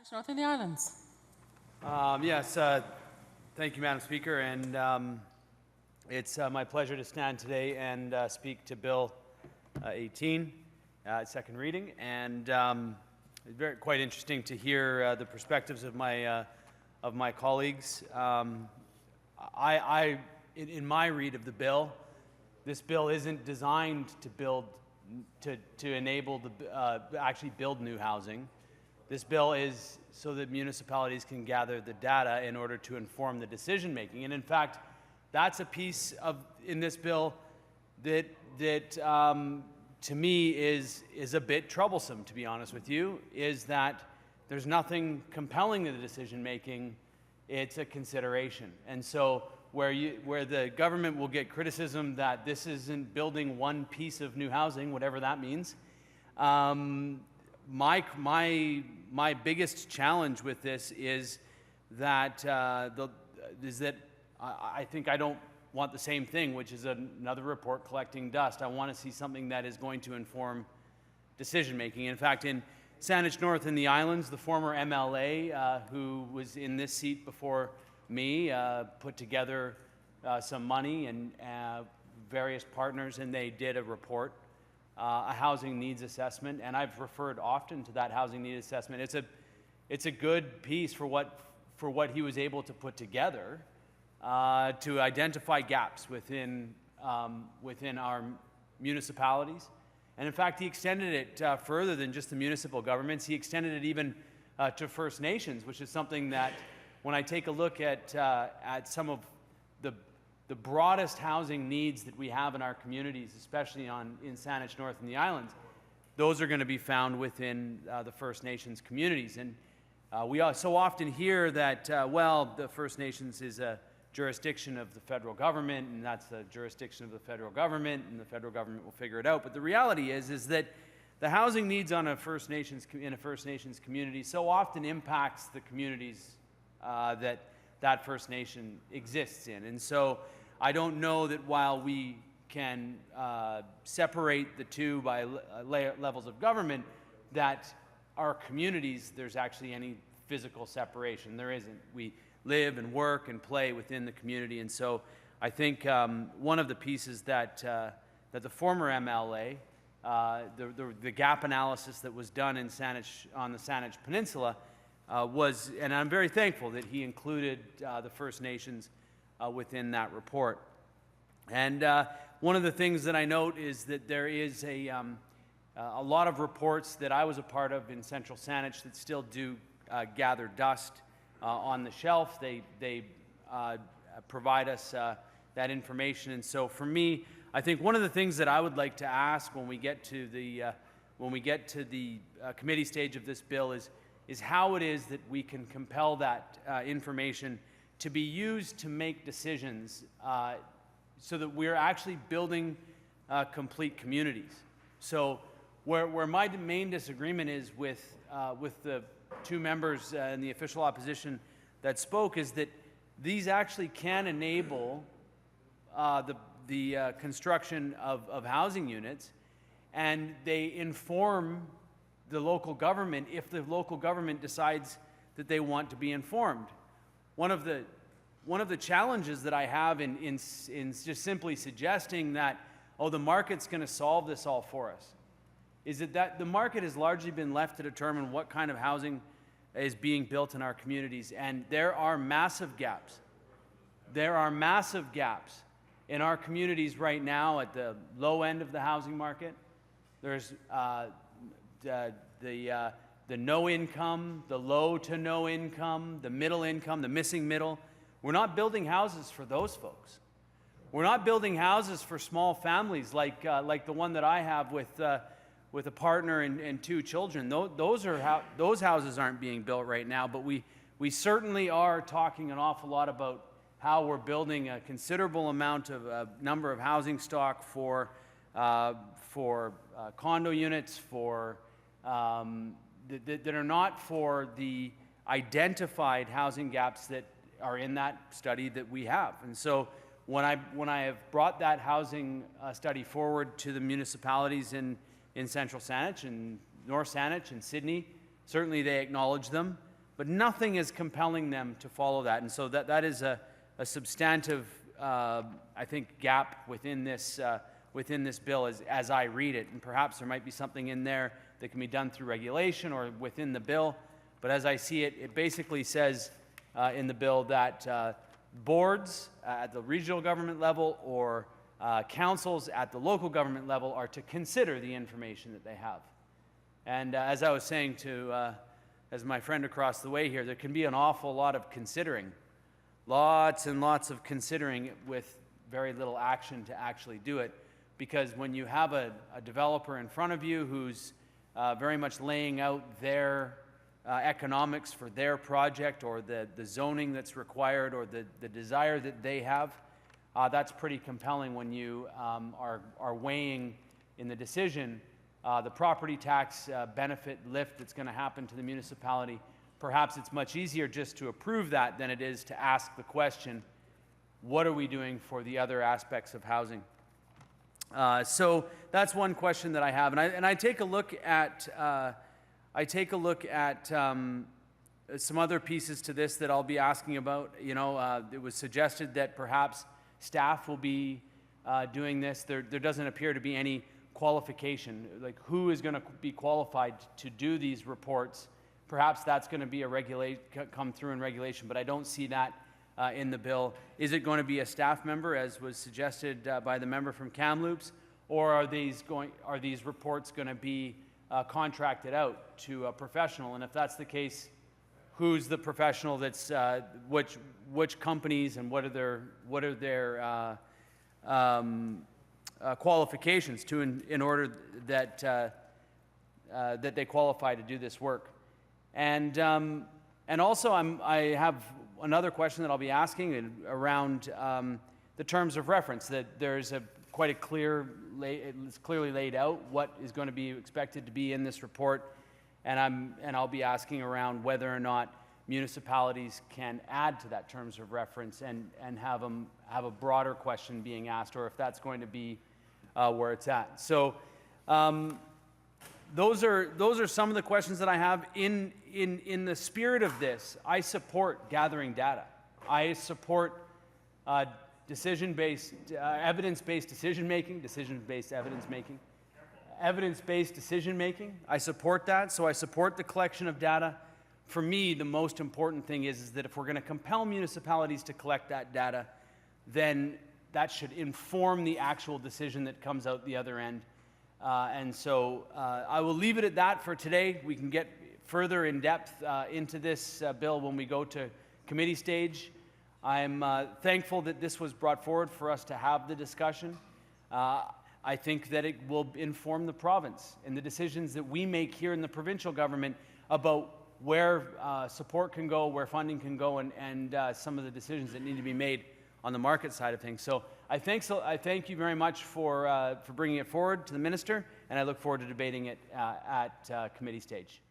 Saanich, North in the Islands. Yes, thank you, Madam Speaker, and it's my pleasure to stand today and speak to Bill 18, second reading, and it's quite interesting to hear the perspectives of my colleagues. In my read of the bill, this bill isn't designed to enable actually build new housing. This bill is so that municipalities can gather the data in order to inform the decision making. And in fact, that's a piece in this bill that to me is a bit troublesome, to be honest with you, is that there's nothing compelling to the decision making. It's a consideration. And so where the government will get criticism that this isn't building one piece of new housing, whatever that means, my biggest challenge with this is that I think I don't want the same thing, which is another report collecting dust. I want to see something that is going to inform decision making. In fact, in Saanich North in the Islands, the former MLA who was in this seat before me put together some money and various partners, and they did a report, a housing needs assessment, and I've referred often to that housing needs assessment. It's a good piece for what he was able to put together to identify gaps within our municipalities. And in fact, he extended it further than just the municipal governments. He extended it even to First Nations, which is something that when I take a look at some of the broadest housing needs that we have in our communities, especially in Saanich North and the Islands, those are going to be found within the First Nations communities. And we so often hear that, well, the First Nations is a jurisdiction of the federal government, and that's the jurisdiction of the federal government, and the federal government will figure it out. But the reality is that the housing needs in a First Nations community so often impacts the communities that First Nation exists in. And so I don't know that while we can separate the two by levels of government, that our communities, there's actually any physical separation. There isn't. We live and work and play within the community. And so I think one of the pieces that the former MLA, the gap analysis that was done in on the Saanich Peninsula was, and I'm very thankful that he included the First Nations within that report. And one of the things that I note is that there is a lot of reports that I was a part of in Central Saanich that still do gather dust on the shelf. They provide us that information. And so for me, I think one of the things that I would like to ask when we get to the committee stage of this bill is how it is that we can compel that information to be used to make decisions so that we're actually building complete communities. So where my main disagreement is with the two members in the official opposition that spoke is that these actually can enable the construction of housing units, and they inform the local government if the local government decides that they want to be informed. One of the challenges that I have in just simply suggesting that, oh, the market's going to solve this all for us, is that the market has largely been left to determine what kind of housing is being built in our communities, and there are massive gaps. There are massive gaps in our communities right now at the low end of the housing market. There's the no income, the low to no income, the middle income, the missing middle. We're not building houses for those folks. We're not building houses for small families like the one that I have with a partner and two children. Those houses aren't being built right now, but we certainly are talking an awful lot about how we're building a considerable amount of number of housing stock for condo units, that are not for the identified housing gaps that are in that study that we have. And so when I have brought that housing study forward to the municipalities in Central Saanich and North Saanich and Sydney, certainly they acknowledge them. but nothing is compelling them to follow that. And so that is a substantive, I think, gap within this bill as I read it. And perhaps there might be something in there that can be done through regulation or within the bill. But as I see it, it basically says in the bill that boards at the regional government level or councils at the local government level are to consider the information that they have. And as I was saying to as my friend across the way here, there can be an awful lot of considering. Lots and lots of considering with very little action to actually do it. Because when you have a developer in front of you who's very much laying out their economics for their project or the zoning that's required or the desire that they have, that's pretty compelling when you are weighing in the decision the property tax benefit lift that's going to happen to the municipality. Perhaps it's much easier just to approve that than it is to ask the question, what are we doing for the other aspects of housing? So that's one question that I have, and I take a look at some other pieces to this that I'll be asking about. You know, it was suggested that perhaps staff will be doing this. There doesn't appear to be any qualification, like who is going to be qualified to do these reports. Perhaps that's going to be come through in regulation, but I don't see that in the bill. Is it going to be a staff member, as was suggested by the member from Kamloops, or are these reports going to be contracted out to a professional? And if that's the case, who's the professional? That's which companies and what are their qualifications to in order that that they qualify to do this work? And also I have another question that I'll be asking around the terms of reference. That there's quite a it's clearly laid out what is going to be expected to be in this report, and I'll be asking around whether or not municipalities can add to that terms of reference and have a broader question being asked, or if that's going to be where it's at. So those are some of the questions that I have. In the spirit of this, I support gathering data. I support decision-based, evidence-based decision-making, decision-based evidence-making, evidence-based decision-making. I support that, so I support the collection of data. For me, the most important thing is that if we're going to compel municipalities to collect that data, then that should inform the actual decision that comes out the other end. And so I will leave it at that for today. We can get further in depth into this bill when we go to committee stage. I'm thankful that this was brought forward for us to have the discussion. I think that it will inform the province and the decisions that we make here in the provincial government about where support can go, where funding can go, and some of the decisions that need to be made on the market side of things. So I thank you very much for bringing it forward to the minister, and I look forward to debating it at committee stage.